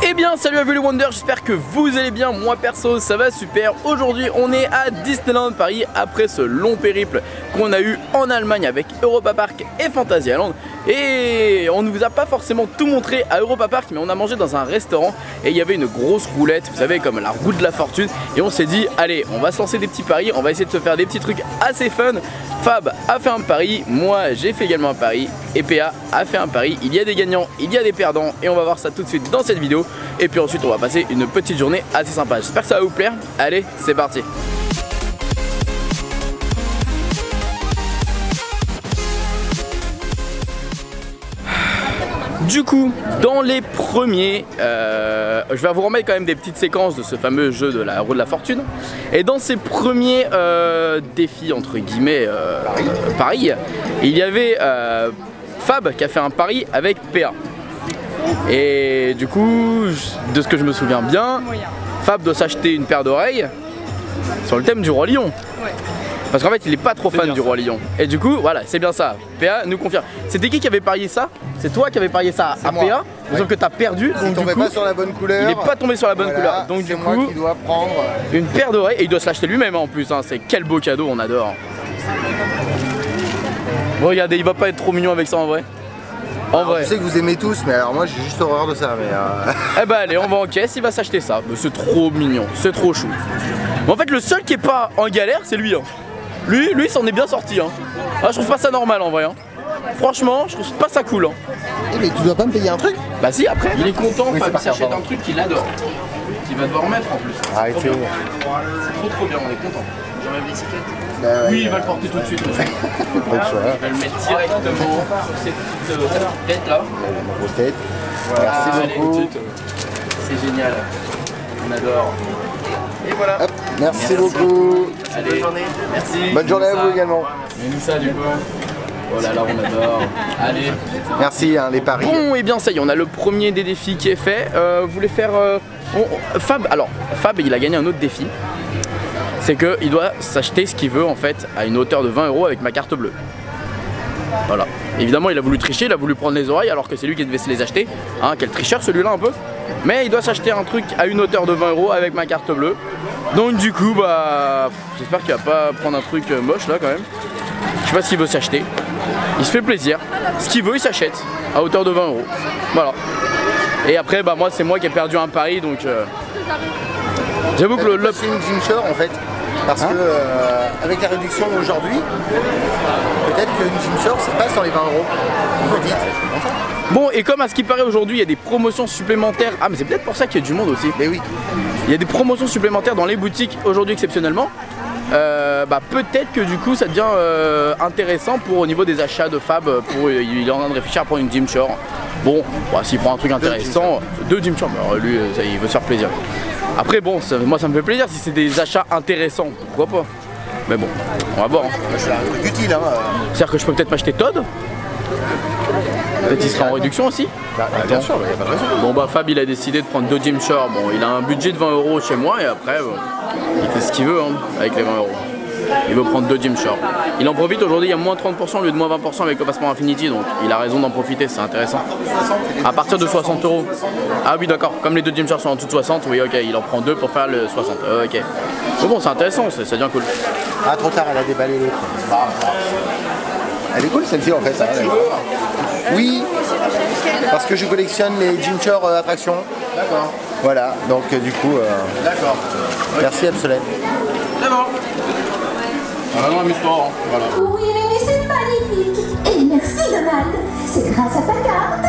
Eh bien salut à vous les Wonders, j'espère que vous allez bien, moi perso ça va super. Aujourd'hui on est à Disneyland Paris après ce long périple qu'on a eu en Allemagne avec Europa Park et Fantasyland. Et on ne vous a pas forcément tout montré à Europa Park, mais on a mangé dans un restaurant et il y avait une grosse roulette, vous savez, comme la roue de la fortune. Et on s'est dit allez, on va se lancer des petits paris, on va essayer de se faire des petits trucs assez fun. Fab a fait un pari, moi j'ai fait également un pari et PA a fait un pari. Il y a des gagnants, il y a des perdants et on va voir ça tout de suite dans cette vidéo. Et puis ensuite on va passer une petite journée assez sympa. J'espère que ça va vous plaire. Allez, c'est parti. Du coup, dans les premiers, je vais vous remettre quand même des petites séquences de ce fameux jeu de la roue de la fortune. Et dans ces premiers défis, entre guillemets, paris, il y avait Fab qui a fait un pari avec PA. Et du coup, de ce que je me souviens bien, Fab doit s'acheter une paire d'oreilles sur le thème du Roi Lion. Ouais. Parce qu'en fait il est pas trop fan du Roi Lion. Et du coup voilà, c'est bien ça. PA nous confirme. C'était qui avait parié ça? C'est toi qui avais parié ça à PA, ouais. Sauf que t'as perdu. Donc il tombait pas sur la bonne couleur. Il n'est pas tombé sur la bonne couleur. Donc du coup, il doit prendre une paire d'oreilles et il doit se l'acheter lui-même en plus. Hein. C'est quel beau cadeau, on adore. Bon, regardez, il va pas être trop mignon avec ça en vrai. En vrai. Je sais que vous aimez tous, mais alors moi j'ai juste horreur de ça. Mais Eh bah allez, on va en caisse, il va s'acheter ça. C'est trop mignon, c'est trop chou. Mais en fait le seul qui est pas en galère c'est lui. Hein. Lui il s'en est bien sorti. Hein. Ah, je trouve pas ça normal en vrai. Hein. Franchement, je trouve pas ça cool. Hein. Mais tu dois pas me payer un truc? Bah si, après. Il est content, oui, Fab s'achète un truc qu'il adore. Qu'il va devoir mettre en plus. Ah, c'est trop bien, on est content. J'ai ma bicyclette. Bah, oui, il va le porter tout de suite. Il va le mettre directement sur cette petite tête là. Ma grosse tête. Voilà, merci beaucoup. C'est génial. On adore. Et voilà. Hop, merci beaucoup. Allez, bonne journée. Merci. Bonne journée à vous également. Mélissa du coup. Oh là là, on adore. Allez. Merci hein, les paris. Bon, et bien ça y est, on a le premier des défis qui est fait. Vous voulez faire Fab, alors Fab il a gagné un autre défi. C'est qu'il doit s'acheter ce qu'il veut en fait à une hauteur de 20 € avec ma carte bleue. Voilà. Évidemment il a voulu tricher, il a voulu prendre les oreilles alors que c'est lui qui devait se les acheter. Hein, quel tricheur celui-là un peu. Mais il doit s'acheter un truc à une hauteur de 20 € avec ma carte bleue. Donc du coup bah j'espère qu'il va pas prendre un truc moche là quand même. Je sais pas ce qu'il veut s'acheter. Il se fait plaisir. Ce qu'il veut il s'achète à hauteur de 20 €. Voilà. Et après bah moi c'est moi qui ai perdu un pari donc j'avoue que le c'est une Gymshark en fait. Parce que avec la réduction d'aujourd'hui, peut-être qu'une Gymshark ça passe dans les 20 €. Petite. Bon, et comme à ce qui paraît aujourd'hui il y a des promotions supplémentaires. Ah mais c'est peut-être pour ça qu'il y a du monde aussi. Mais oui. Il y a des promotions supplémentaires dans les boutiques aujourd'hui exceptionnellement. Bah peut-être que du coup ça devient intéressant pour au niveau des achats de Fab. Il est en train de réfléchir à prendre une Gymshark. Bon, bah, s'il prend un truc intéressant, deux Gymshark, lui ça, il veut se faire plaisir. Après bon, moi ça me fait plaisir si c'est des achats intéressants, pourquoi pas. Mais bon, on va voir. Hein. C'est un truc utile hein. C'est-à-dire que je peux peut-être m'acheter Todd. Peut-être qu'il sera en réduction aussi. Bah, bien sûr, il n'y a pas de raison. Bon bah Fab il a décidé de prendre deux Gymshark. Bon il a un budget de 20 € chez moi et après il fait ce qu'il veut hein, avec les 20 €. Il veut prendre deux Gymshark. Il en profite aujourd'hui, il y a moins 30% au lieu de moins 20% avec le passeport Infinity, donc il a raison d'en profiter, c'est intéressant. À partir de 60 €. Ah oui d'accord, comme les deux Gymshark sont en dessous de 60, oui ok, il en prend deux pour faire le 60. Ok. Bon c'est intéressant, ça devient cool. Ah trop tard, elle a déballé l'autre. Elle est cool celle-ci en fait. Ça, oui, parce que je collectionne les Gymshark attractions. D'accord. Voilà, donc du coup. D'accord. Merci Absolène. C'est bon. Vraiment amuse-toi, hein. Voilà. Oui, mais c'est magnifique. Et merci Donald. C'est grâce à ta carte.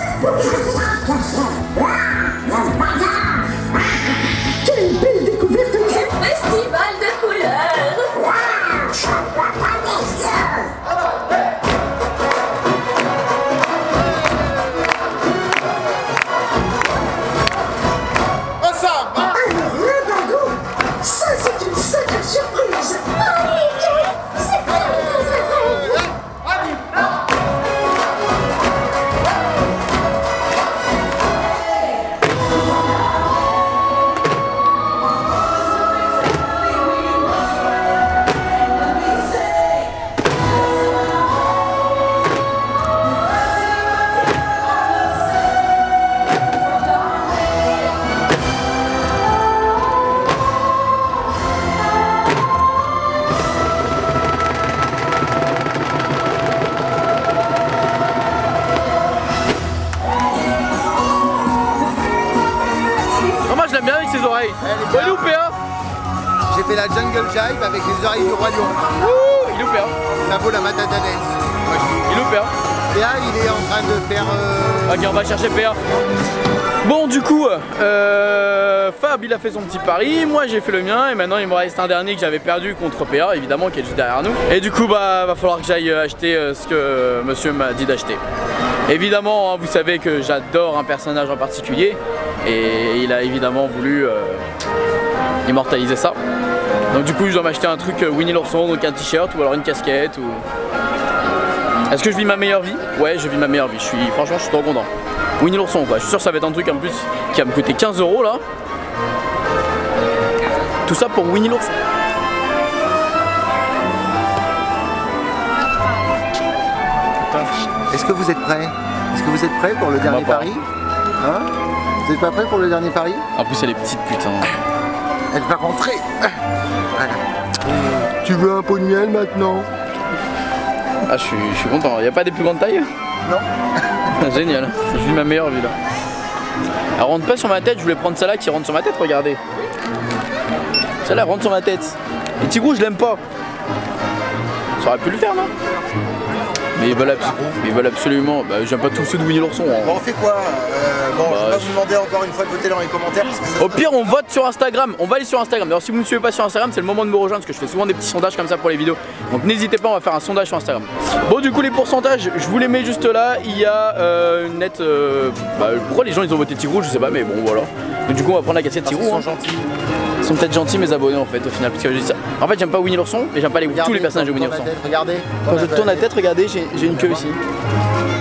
Quelle belle découverte nous avons. Festival de couleurs. Ça, c'est une sacrée surprise. C'est pas je l'aime bien avec ses oreilles. Ouais, il est où PA? J'ai fait la jungle jive avec les oreilles du roi lion. Ouh, il est où PA? Ça vaut la matata dance. Il est où PA? PA, il est en train de faire... Ok, on va chercher PA. Bon, du coup, Fab il a fait son petit pari, moi j'ai fait le mien et maintenant il me reste un dernier que j'avais perdu contre PA, évidemment, qui est juste derrière nous. Et du coup, bah, va falloir que j'aille acheter ce que monsieur m'a dit d'acheter. Évidemment, hein, vous savez que j'adore un personnage en particulier et il a évidemment voulu immortaliser ça. Donc du coup, je dois m'acheter un truc Winnie l'ourson, donc un t-shirt ou alors une casquette ou... Est-ce que je vis ma meilleure vie? Ouais, je vis ma meilleure vie, franchement je suis trop content. Winnie l'ourson quoi, je suis sûr que ça va être un truc en plus qui va me coûter 15 € là. Tout ça pour Winnie l'ourson. Est-ce que vous êtes prêts? Est-ce que vous êtes prêts pour le dernier pari? Hein? Vous êtes pas prêts pour le dernier pari? En plus elle est petite putain. Elle va rentrer. Voilà. Tu veux un pot de miel maintenant? Ah je suis content, y a pas des plus grandes tailles? Non. Génial, je vis ma meilleure vie là. Elle rentre pas sur ma tête, je voulais prendre celle-là qui rentre sur ma tête, regardez. Celle-là rentre sur ma tête. Et Tigrou je l'aime pas. Ça aurait pu le faire non? Mais ils veulent absolument. Bah j'aime pas tous ceux de Winnie l'ourson. Hein. Bon on fait quoi? Bon je vais pas vous demander encore une fois de voter dans les commentaires parce que au pire on vote sur Instagram, on va aller sur Instagram. D'ailleurs si vous ne me suivez pas sur Instagram c'est le moment de me rejoindre parce que je fais souvent des petits sondages comme ça pour les vidéos. Donc n'hésitez pas, on va faire un sondage sur Instagram. Bon du coup les pourcentages, je vous les mets juste là. Il y a une nette... pourquoi les gens ils ont voté Tigrou je sais pas mais bon voilà. Donc du coup on va prendre la casquette Tigrou. Ils sont gentils. Ils sont peut-être gentils mes abonnés en fait au final parce que je dis ça. En fait j'aime pas Winnie l'ourson et j'aime pas tous les personnages de Winnie l'ourson. Regardez. Quand je tourne la tête regardez j'ai une queue ici.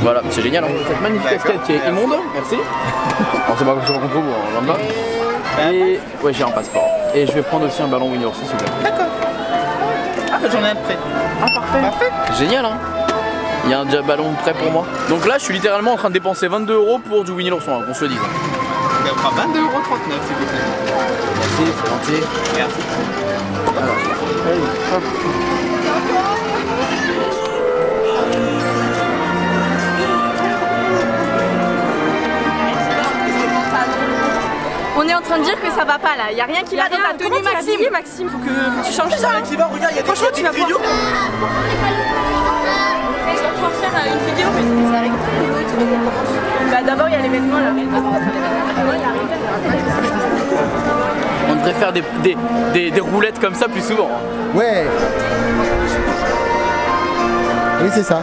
Voilà, c'est génial, hein. Cette magnifique casquette qui est immonde, merci. Alors c'est pas comme ça qu'on trouve en lambda. Et ouais j'ai un passeport. Et je vais prendre aussi un ballon Winnie l'ourson s'il vous plaît. D'accord. Ah bah j'en ai un prêt. Ah parfait. Génial hein. Il y a un ballon prêt pour moi. Donc là je suis littéralement en train de dépenser 22 € pour du Winnie l'ourson, hein, qu'on se le dise. Et on fera 22,39 € s'il vous plaît. Merci, c'est gentil. Merci. Alors, hey, hop. On est en train de dire que ça va pas là, y a rien qui va dans ta tenue Maxime. Maxime, faut que tu changes ça. Qui va, regarde, il y a des Franchement, tu vas pouvoir faire une vidéo, mais c'est avec bah d'abord il y a l'événement là. On devrait faire des roulettes comme ça plus souvent. Ouais. Oui c'est ça.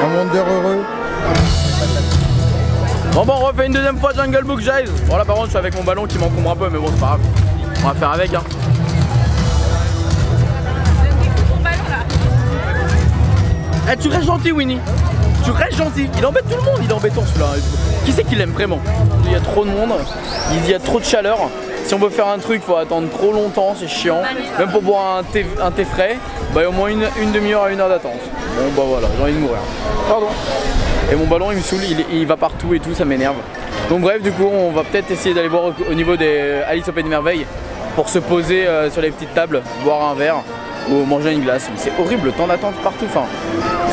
Un monde heureux. Bon on refait une deuxième fois Jungle Book Jive. Bon là par contre je suis avec mon ballon qui m'encombre un peu mais bon c'est pas grave. On va faire avec hein. Eh tu restes gentil Winnie. Tu restes gentil. Il embête tout le monde, il est embêtant celui-là. Qui c'est qui l'aime vraiment? Il y a trop de monde, il y a trop de chaleur. Si on veut faire un truc, il faut attendre trop longtemps, c'est chiant. Même pour boire un thé frais, bah il y a au moins une demi-heure à 1 heure d'attente. Bon bah voilà, j'ai envie de mourir. Pardon. Et mon ballon il me saoule, il va partout et tout, ça m'énerve. Donc bref, du coup on va peut-être essayer d'aller voir au niveau des Alice au Pays des Merveilles pour se poser sur les petites tables, boire un verre ou manger une glace. Mais c'est horrible, le temps d'attente partout, enfin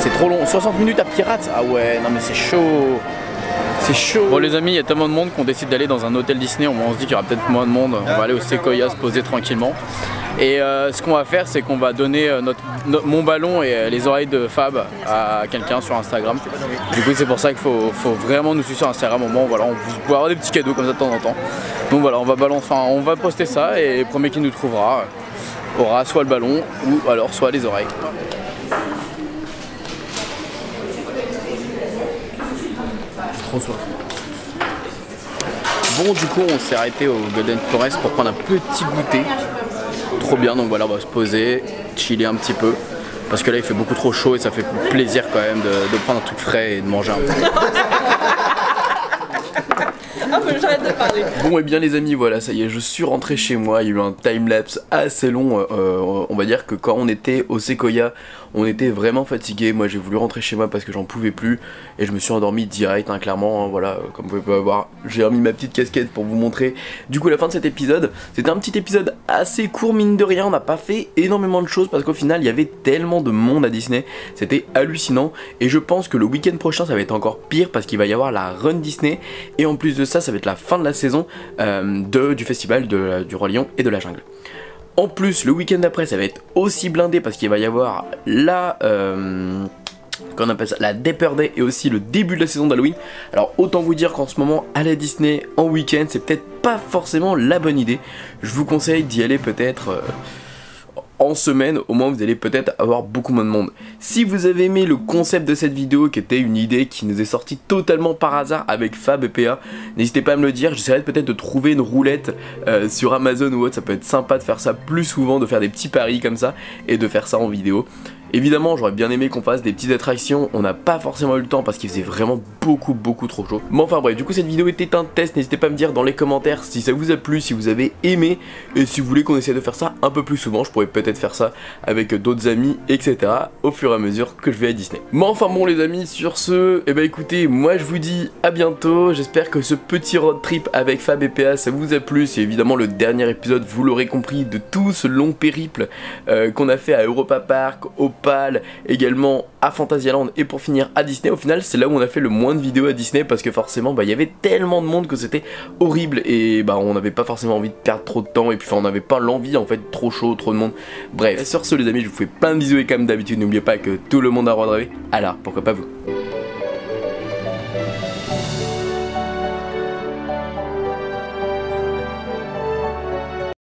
c'est trop long. 60 minutes à Pirates, ah ouais, non mais c'est chaud. C'est chaud. Bon les amis, il y a tellement de monde qu'on décide d'aller dans un hôtel Disney. On se dit qu'il y aura peut-être moins de monde. On va aller au Sequoia se poser tranquillement. Et ce qu'on va faire, c'est qu'on va donner mon ballon et les oreilles de Fab à quelqu'un sur Instagram. Du coup c'est pour ça qu'il faut vraiment nous suivre sur Instagram. Au moment voilà, on peut avoir des petits cadeaux comme ça de temps en temps. Donc voilà, on va poster ça et le premier qui nous trouvera aura soit le ballon ou alors soit les oreilles. Trop soif. Bon du coup on s'est arrêté au Golden Forest pour prendre un petit goûter. Trop bien, donc voilà on va se poser, chiller un petit peu. Parce que là il fait beaucoup trop chaud et ça fait plaisir quand même de prendre un truc frais et de manger un peu. j'arrête de parler. Bon et bien les amis, voilà, ça y est, je suis rentré chez moi. Il y a eu un timelapse assez long. On va dire que quand on était au Sequoia, on était vraiment fatigué. Moi j'ai voulu rentrer chez moi parce que j'en pouvais plus et je me suis endormi direct, hein, clairement, hein, voilà, comme vous pouvez voir. J'ai remis ma petite casquette pour vous montrer du coup la fin de cet épisode. C'était un petit épisode assez court, mine de rien. On n'a pas fait énormément de choses parce qu'au final il y avait tellement de monde à Disney, c'était hallucinant. Et je pense que le week-end prochain ça va être encore pire parce qu'il va y avoir la Run Disney. Et en plus de ça, ça va être la fin de la saison du festival du Roi Lion et de la Jungle. En plus, le week-end d'après, ça va être aussi blindé parce qu'il va y avoir la... qu'on appelle ça, la Dapper Day et aussi le début de la saison d'Halloween. Alors autant vous dire qu'en ce moment, aller à Disney en week-end, c'est peut-être pas forcément la bonne idée. Je vous conseille d'y aller peut-être... en semaine, au moins vous allez peut-être avoir beaucoup moins de monde. Si vous avez aimé le concept de cette vidéo, qui était une idée qui nous est sortie totalement par hasard avec Fab et PA, n'hésitez pas à me le dire. J'essaierai peut-être de trouver une roulette sur Amazon ou autre. Ça peut être sympa de faire ça plus souvent, de faire des petits paris comme ça et de faire ça en vidéo. Évidemment, j'aurais bien aimé qu'on fasse des petites attractions, on n'a pas forcément eu le temps parce qu'il faisait vraiment beaucoup trop chaud. Mais enfin bref, du coup cette vidéo était un test, n'hésitez pas à me dire dans les commentaires si ça vous a plu, si vous avez aimé, et si vous voulez qu'on essaie de faire ça un peu plus souvent. Je pourrais peut-être faire ça avec d'autres amis, etc. au fur et à mesure que je vais à Disney. Mais enfin bon les amis, sur ce, et bah écoutez, moi je vous dis à bientôt. J'espère que ce petit road trip avec Fab et PA ça vous a plu. C'est évidemment le dernier épisode, vous l'aurez compris, de tout ce long périple qu'on a fait à Europa Park, au également à Fantasyland et pour finir à Disney. Au final c'est là où on a fait le moins de vidéos à Disney parce que forcément il y avait tellement de monde que c'était horrible et on n'avait pas forcément envie de perdre trop de temps et puis on n'avait pas l'envie en fait, trop chaud, trop de monde. Bref, sur ce les amis, je vous fais plein de bisous et comme d'habitude n'oubliez pas que tout le monde a le droit de rêver, alors pourquoi pas vous.